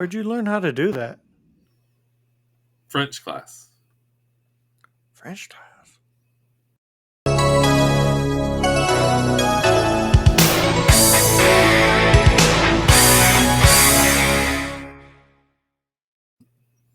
Where'd you learn how to do that? French class. French class.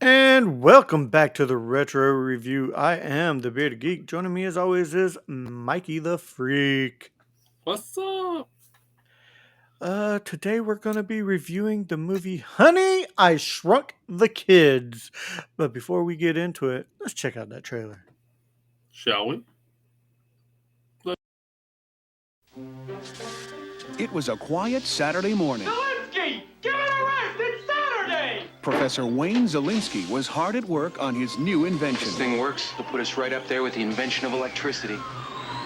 And welcome back to the Retro Review. I am the Bearded Geek. Joining me as always is Mikey the Freak. What's up? Today we're going to be reviewing the movie Honey, I Shrunk the Kids. But before we get into it, let's check out that trailer. Shall we? It was a quiet Saturday morning. Zelensky! Give an arrest! It's Saturday! Professor Wayne Zelinsky was hard at work on his new invention This thing works. It'll put us right up there with the invention of electricity.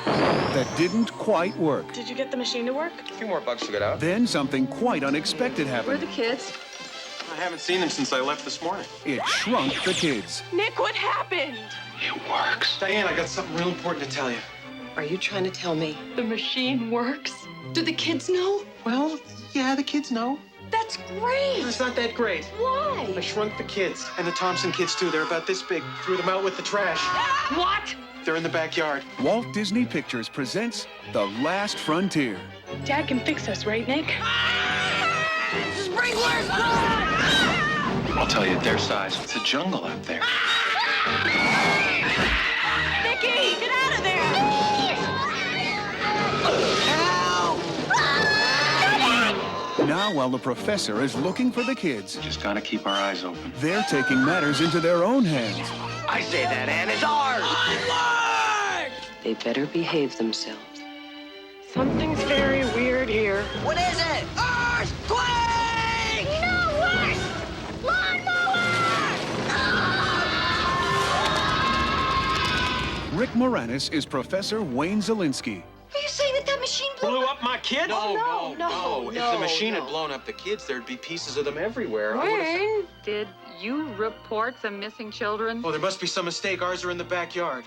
that didn't quite work. Did you get the machine to work? A few more bugs to get out. Then something quite unexpected Where are happened. the kids? I haven't seen them since I left this morning. It shrunk the kids. Nick, what happened? It works. Diane, I got something real important to tell you. Are you trying to tell me? The machine works? Do the kids know? Well, yeah, the kids know. That's great! It's not that great. Why? I shrunk the kids. And the Thompson kids, too. They're about this big. Threw them out with the trash. What? They're in the backyard. Walt Disney Pictures presents The Last Frontier. Dad can fix us, right, Nick? Sprinklers! I'll tell you, their size. It's a jungle out there. Nicky, get out of there! Now, while the professor is looking for the kids, Just gotta keep our eyes open. they're taking matters into their own hands. I say that Ann is ours. They better behave themselves. Something's very weird here. What is it? Earthquake! No worse! Lawnmower! Rick Moranis is Professor Wayne Zelinsky. Are you saying that machine blew Blew up my kid? no, If the machine had blown up the kids, there'd be pieces of them everywhere. I would've- Wayne, did you report some missing children? Oh, there must be some mistake. Ours are in the backyard.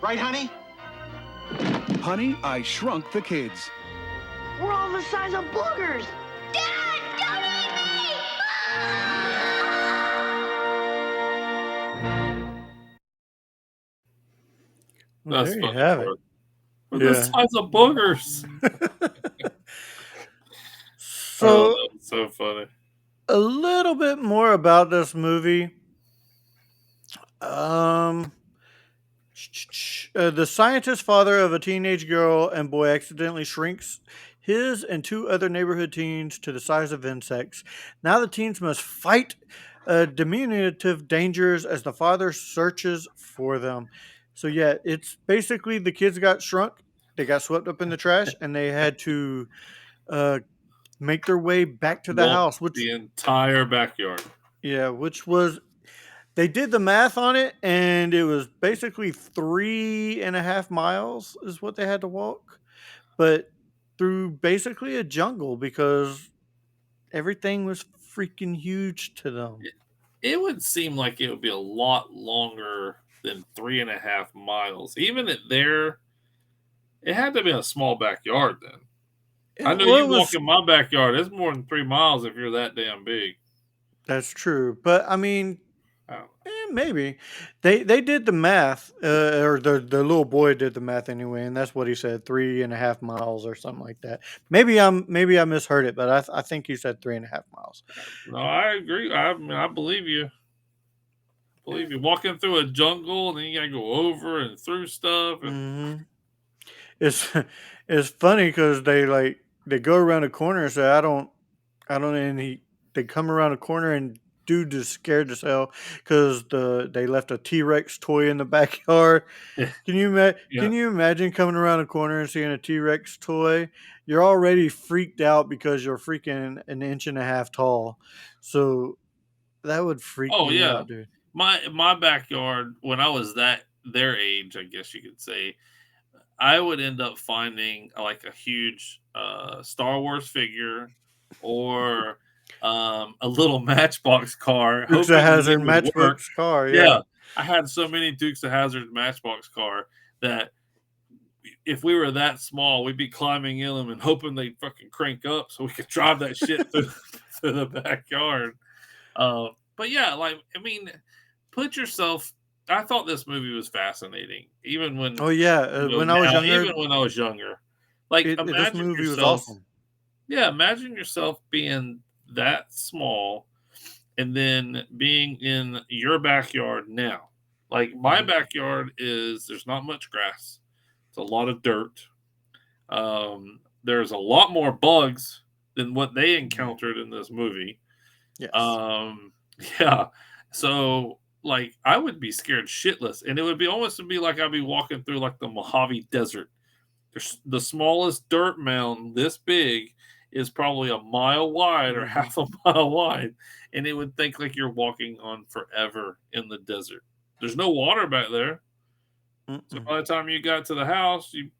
Right, honey? Honey, I Shrunk the Kids. We're all the size of boogers! Dad, don't eat me! Well, That's there you fucking have it. gross. The Yeah. size of boogers. So, that was so funny. a little bit more about this movie. The scientist father of a teenage girl and boy accidentally shrinks his and two other neighborhood teens to the size of insects. Now the teens must fight diminutive dangers as the father searches for them. So yeah, it's basically the kids got shrunk, they got swept up in the trash, and they had to make their way back to the Walk house, which the entire backyard. which was they did the math on it, and it was basically 3.5 miles is what they had to walk, but through basically a jungle because everything was freaking huge to them. It would seem like it would be a lot longer than 3.5 miles. Even at there, it had to be a small backyard then. I know Well, you it was- walk in my backyard. It's more than 3 miles if you're that damn big. That's true, but I mean, I don't know. maybe they did the math, or the little boy did the math anyway, and that's what he said, 3.5 miles or something like that. Maybe I misheard it, but I think he said 3.5 miles. No, I agree. I mean, I believe you. Walking through a jungle, and then you gotta go over and through stuff. And It's it's funny because they go around a corner and say I don't, and they come around a corner and dude is scared as hell because they left a T-Rex toy in the backyard. Yeah. Can you imagine coming around a corner and seeing a T-Rex toy? You're already freaked out because you're freaking 1.5 inches tall, so that would freak Oh, me yeah. out, dude. My backyard, when I was their age, I guess you could say, I would end up finding like a huge Star Wars figure or a little Matchbox car. Dukes hoping of that Hazzard it would work. Matchbox car, Yeah, I had so many Dukes of Hazzard Matchbox car that if we were that small, we'd be climbing in them and hoping they'd fucking crank up so we could drive that shit through the backyard. But yeah, like I mean, put yourself. I thought this movie was fascinating, even when Oh yeah, when I was now, younger, even when I was younger. Like this imagine movie was yourself, awesome. yeah, imagine yourself being that small and then being in your backyard now. Like my Mhm. backyard is there's not much grass. It's a lot of dirt. There's a lot more bugs than what they Yeah. encountered in this movie. Yes. Um, yeah. So like I would be scared shitless, and it would be almost be like I'd be walking through like the Mojave Desert. There's the smallest dirt mound this big is probably a mile wide or Hmm. half a mile wide, and it would think like you're walking on forever in the desert. There's no water back there, so Mm-mm. by the time you got to the house, you'd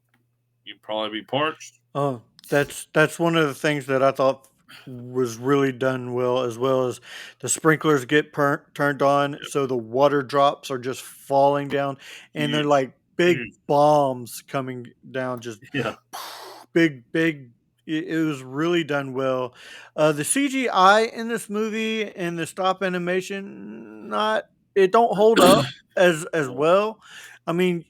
probably be parched. Oh, that's one of the things that I thought was really done well as the sprinklers get turned on, Yep. so the water drops are just falling down, and they're Huge, like big huge. bombs coming down, just Yeah, big. It was really done well. The CGI in this movie and the stop animation, not it don't hold up as no, well. I mean,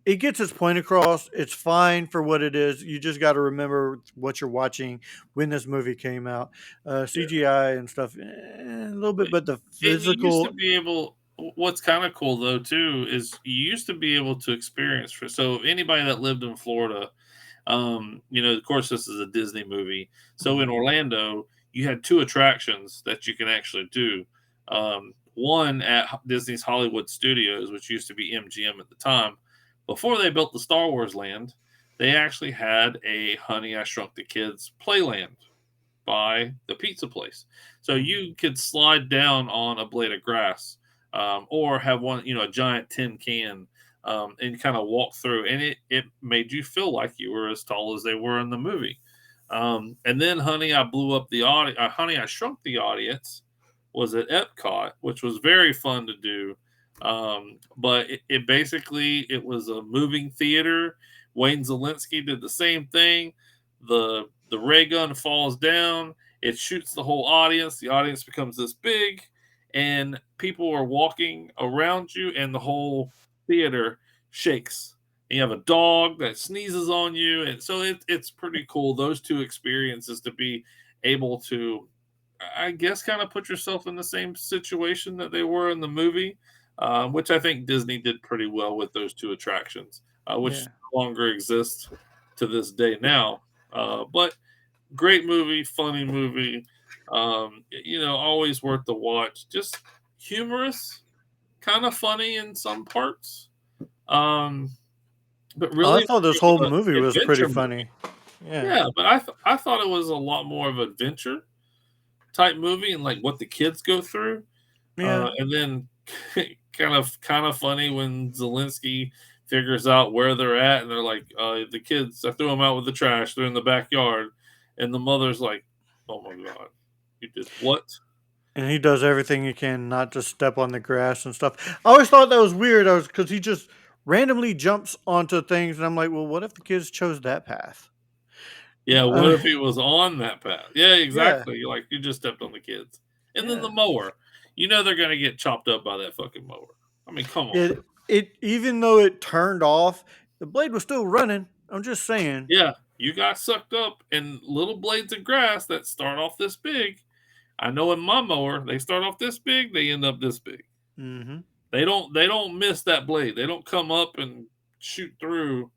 it gets its point across. It's fine for what it is. You just got to remember what you're watching when this movie came out. yeah. CGI and stuff, a little But bit, but the and you used to physical. be able. What's kind of cool though too is you used to be able to experience. So anybody that lived in Florida, of course, this is a Disney movie. So in Mhm, Orlando, you had two attractions that you can actually do. One at Disney's Hollywood Studios, which used to be MGM at the time. Before they built the Star Wars land, they actually had a Honey I Shrunk the Kids playland by the pizza place. So mhm, you could slide down on a blade of grass, or have one, a giant tin can, and kind of walk through, and it made you feel like you were as tall as they were in the movie. And then, Honey, I blew up the audience. Honey, I shrunk the audience was at Epcot, which was very fun to do. But it basically it was a moving theater. Wayne Zelinsky did the same thing. The ray gun falls down. It shoots the whole audience. The audience becomes this big, and people are walking around you, and the whole theater shakes. You have a dog that sneezes on you, and so it's pretty cool. Those two experiences to be able to, I guess, kind of put yourself in the same situation that they were in the movie, which I think Disney did pretty well with those two attractions, which yeah. no longer exist to this day now. But great movie, funny movie. Always worth the watch. Just humorous, kind of funny in some parts. Um, but Oh, I really, thought this it was whole an movie was pretty adventure movie. funny. Yeah, Yeah, but I thought it was a lot more of adventure type movie and like what the kids go through. yeah. And then kind of funny when Zelensky figures out where they're at, and they're like, the kids, I threw them out with the trash. They're in the backyard, and the mother's like, "Oh my god, you did what?" And he does everything he can not to step on the grass and stuff. I always thought that was weird. I was because he just randomly jumps onto things, and I'm like, well, what if the kids chose that path? Yeah, what I if he was on that path? Yeah, yeah, exactly. Like you just stepped on the kids, and then the yeah. mower. They're gonna get chopped up by that fucking mower. I mean, come on. It even though it turned off, the blade was still running. I'm just saying. Yeah, you got sucked up in little blades of grass that start off this big. I know in my mower, they start off this big, they end up this big. Hmm. They don't miss that blade. They don't come up and shoot through.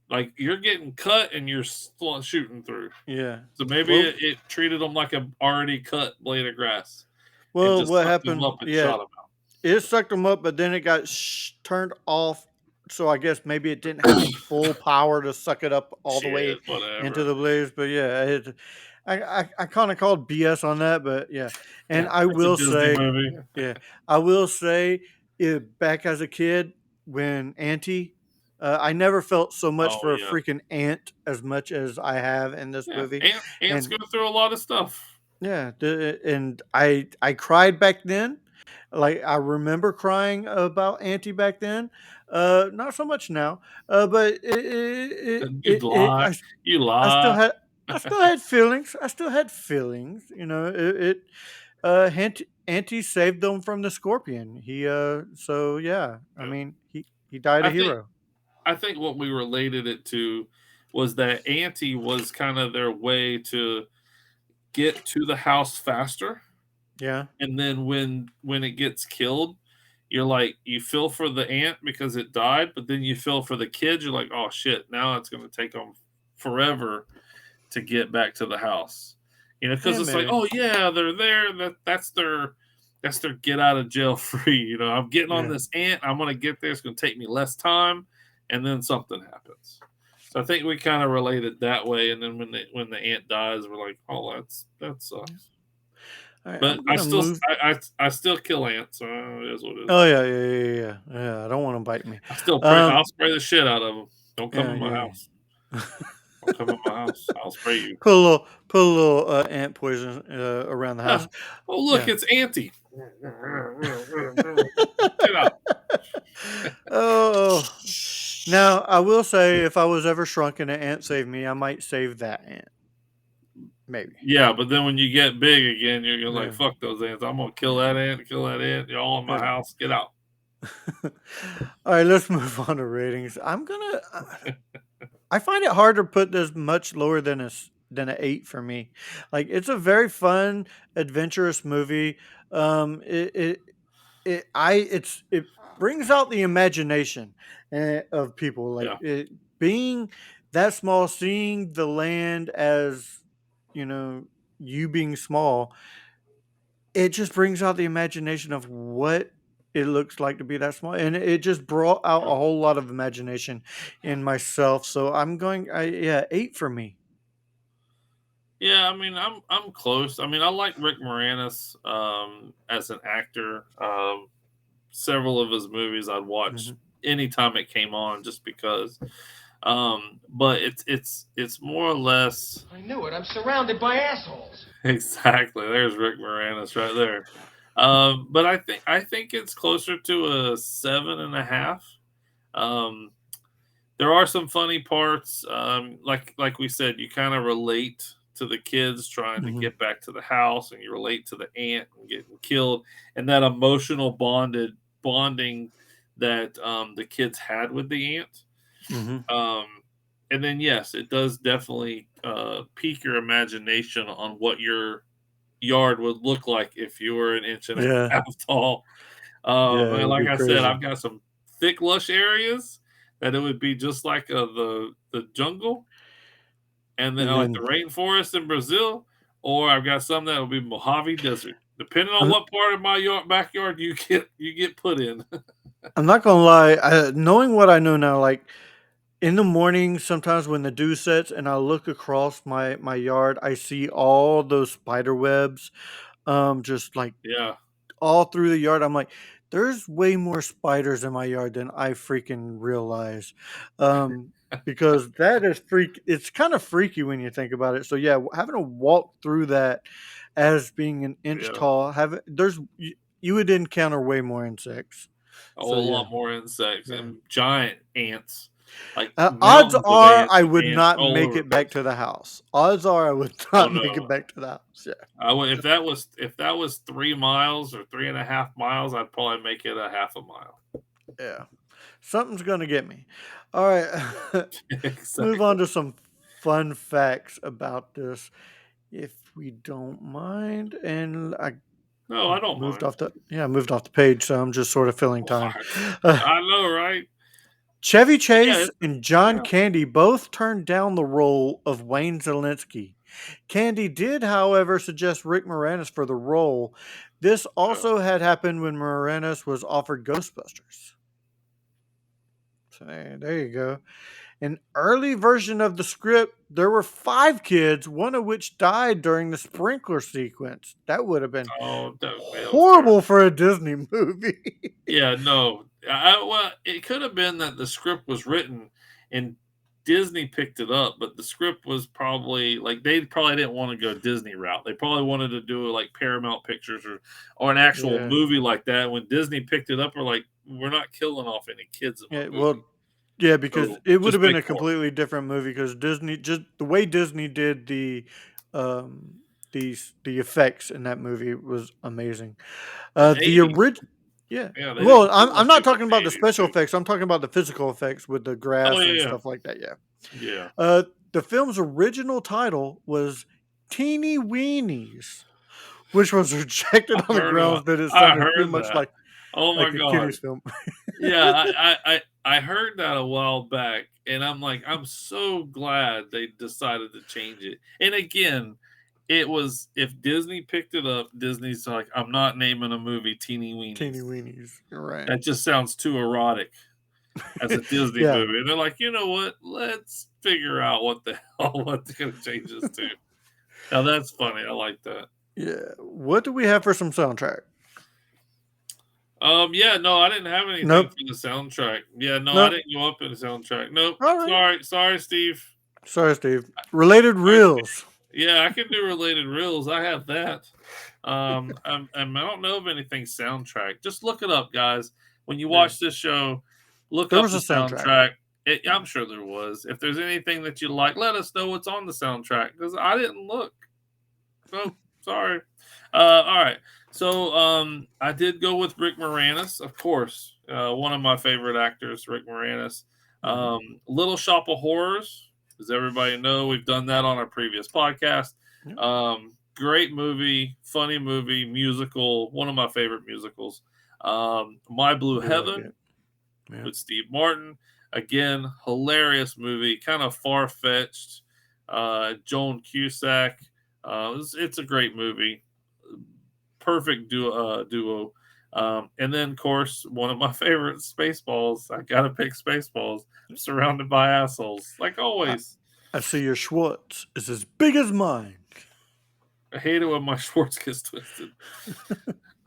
Like you're getting cut and you're still shooting through. Yeah. So maybe Well, it treated them like a already cut blade of grass and well, just what sucked them happened? up and Yeah, shot them out. it sucked them up, but then it got turned off. So I guess maybe it didn't have full power to suck it up all the Shit, way into whatever. the blaze. But yeah, I kind of called BS on that. But yeah, and Yeah, I it's a will Disney say, movie. yeah, I will say, back as a kid when Auntie, I never felt so much Oh for a yeah, freaking ant as much as I have in this yeah. movie, Ants and go through a lot of stuff. yeah, and I cried back then. Like I remember crying about Auntie back then. Not so much now. But You lie. You I still lie. had I still had feelings. I still had feelings. You know, Auntie saved them from the scorpion. So yeah, I Yeah. mean, he died a I think hero. I think what we related it to was that Auntie was kind of their way to get to the house faster, Yeah, and then when it gets killed, you're like you feel for the ant because it died, but then you feel for the kids. You're like, oh shit, now it's going to take them forever to get back to the house. You know, because yeah, it's like, maybe. oh yeah, they're there. That's their get out of jail free. You know, I'm getting on Yeah, this ant. I'm gonna get there. It's gonna take me less time, and then something happens. So I think we kind of relate it that way. And then when the ant dies, we're like, oh, that yeah. sucks. All right, But I'm I gonna still move. I still kill ants. So it is what it is. Oh yeah, yeah, yeah, yeah, yeah. I don't want to bite me. I still pray. I'll Um, spray the shit out of them. Don't come yeah, in my yeah. house. Don't come in my house. I'll spray you. Put a little ant poison around the Yeah. house. Oh look, Yeah. it's Auntie. Get out. Oh, now I will say, if I was ever shrunk and an ant saved me, I might save that ant. Maybe. Yeah, but then when you get big again, you're like, Yeah. fuck those ants. I'm gonna kill that ant, kill that ant. You're all in my Yeah. house. Get out. All right, let's move on to ratings. I find it hard to put this much lower than than an 8 for me. Like, it's a very fun, adventurous movie. It it brings out the imagination of people. Like, Yeah. being that small, seeing the land as, you know, you being small, it just brings out the imagination of what it looks like to be that small, and it just brought out a whole lot of imagination in myself. So yeah, 8 for me. Yeah, I mean, I'm close. I mean, I like Rick Moranis as an actor. Several of his movies I'd watch Mhm. anytime it came on, just because. But it's more or less I knew it. I'm surrounded by assholes. exactly. There's Rick Moranis right there. But I think it's closer to a 7.5. Um, there are some funny parts. Like we said, you kind of relate to the kids trying to Mhm. get back to the house, and you relate to the aunt and getting killed, and that emotional bonding that the kids had with the aunt. Mhm. Um, and then yes, it does definitely pique your imagination on what your yard would look like if you were an inch and a Yeah. half tall. Yeah, And it'd like be I said, crazy. I've got some thick, lush areas that it would be just like the jungle, and then And like the then rainforest in Brazil, or I've got some that will be Mojave Desert, depending on I'm what part of my backyard you get put in. I'm not gonna lie, knowing what I know now, like, in the morning, sometimes when the dew sets and I look across my yard, I see all those spider webs, just, like, Yeah, all through the yard. I'm like, "There's way more spiders in my yard than I freaking realize." Because that is it's kinda freaky when you think about it. So, yeah, having to walk through that as being an inch yeah. tall, you would encounter way more insects. A So, whole yeah, lot more insects yeah. and giant ants, like Odds mountains of are ants I with would ants not all make over the it back place. to the house. Odds are I would Oh not make it no, back to the house, yeah. I would if that was 3 miles or 3.5 miles, I'd probably make it a half a mile. Yeah. Something's gonna get me. Alright, let's move on Exactly. to some fun facts about this, if we don't mind, and I No, I don't mind. moved off the page, so I'm just sort of filling time. What? Uh, I know, right? Chevy Yeah, Chase it's and John yeah, Candy both turned down the role of Wayne Zelensky. Candy did, however, suggest Rick Moranis for the role. This yeah. also had happened when Moranis was offered Ghostbusters. So there you go. An early version of the script, there were 5 kids, one of which died during the sprinkler sequence. That would have been Oh, that was terrible. horrible for a Disney movie. Yeah, no. Well, it could have been that the script was written and Disney picked it up, but the script was probably like they probably didn't want to go Disney route. They probably wanted to do like Paramount Pictures or an actual Yeah. movie like that. When Disney picked it up, we're like, we're not killing off any kids in my Yeah, movie, well, yeah, because so it would just have been make a more. completely different movie because Disney, just the way Disney did um the effects in that movie was amazing. The The 80s. original, yeah. Yeah, they Well, didn't do I'm much not good with talking the about the 80s special too. effects. I'm talking about the physical effects with the Oh, grass and yeah, stuff like that. Yeah. yeah. The film's original title was Teeny Weenies, which was rejected on the grounds that it I sounded too heard much that. Oh my like a god. kiddies film. Yeah, I heard that a while back, and I'm like, I'm so glad they decided to change it. And again, it was if Disney picked it up, Disney's like, I'm not naming a movie Teeny Teeny Weenies. Weenies. Right. That just sounds too erotic as a Disney Yeah. movie. And they're like, you know what? Let's figure out what the hell what they're gonna change this to. Now that's funny. I like that. Yeah. What do we have for some soundtrack? Yeah, no, I didn't have anything Nope. for the soundtrack. Yeah, no, I Nope. didn't go up in the soundtrack. Nope. All right. Sorry, Steve. Sorry, Steve. Related reels. Yeah, I can do related reels. I have that. I don't know of anything soundtrack. Just look it up, guys. When you watch this show, look There up was the a soundtrack. soundtrack. I'm sure there was. If there's anything that you like, let us know what's on the soundtrack because I didn't look. Oh, sorry. All right. So I did go with Rick Moranis, of course. One of my favorite actors, Rick Moranis. Little Shop of Horrors. Does everybody know? We've done that on our previous podcast. Great movie, funny movie, musical. One of my favorite musicals. My Blue Heaven with Steve Martin. Again, hilarious movie. Kind of far fetched. Joan Cusack. It's a great movie. Perfect duo. And then, of course, one of my favorites, Spaceballs. I gotta pick Spaceballs. I'm surrounded by assholes, like always. I see your Schwartz is as big as mine. I hate it when my Schwartz gets twisted.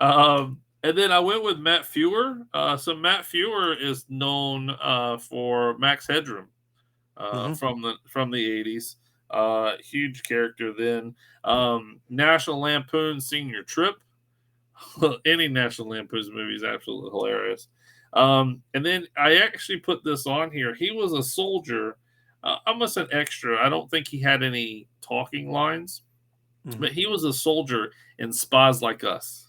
And then I went with Matt Fewer. So Matt Fewer is known for Max Headroom from the 80s. Huge character then. National Lampoon Senior Trip. Any National Lampoon's movie is absolutely hilarious. And then I actually put this on here. He was a soldier, almost an extra. I don't think he had any talking lines, but he was a soldier in Spies Like Us,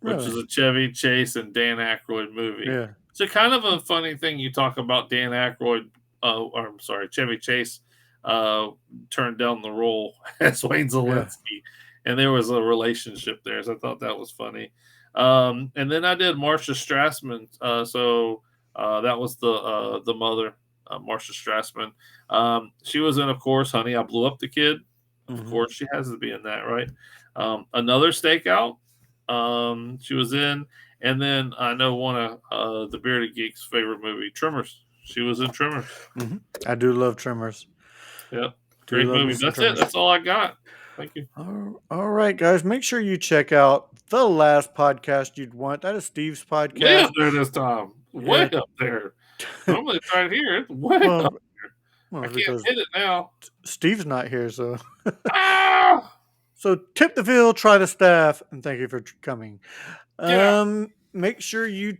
which is a Chevy Chase and Dan Aykroyd movie. Yeah. So kind of a funny thing you talk about Dan Aykroyd, or I'm sorry, Chevy Chase turned down the role as Wayne Zelensky. And there was a relationship there, so I thought that was funny. And then I did Marcia Strassman. So that was the mother, Marcia Strassman. She was in, of course, Honey, I Blew Up the Kid. Of course, she has to be in that, right? Another Stakeout. She was in, and then I know one of the Bearded Geeks' favorite movie, Tremors. She was in Tremors. I do love Tremors. Yep, great movie. That's Tremors. it. That's all I got. Thank you. All right, guys. Make sure you check out the last podcast you'd want. That is Steve's podcast. Way up there this time. Way up there. Normally it's right here. It's way up there. Well, I can't hit it now. Steve's not here, so. Ah! So tip the field, try the staff, and thank you for coming. Make sure you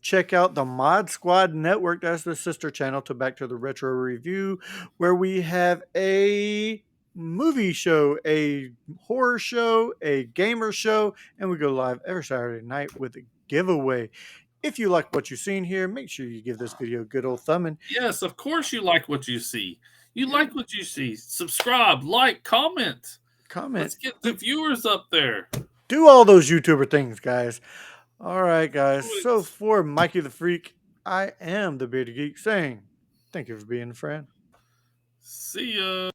check out the Mod Squad Network. That's the sister channel to Back to the Retro Review, where we have a movie show, a horror show, a gamer show, and we go live every Saturday night with a giveaway. If you like what you've seen here, make sure you give this video a good old thumbing. Yes, of course you like what you see. You like what you see. Subscribe, like, comment. Let's get the viewers up there. Do all those YouTuber things, guys. All right, guys. So for Mikey the Freak, I am the Bearded Geek saying thank you for being a friend. See ya.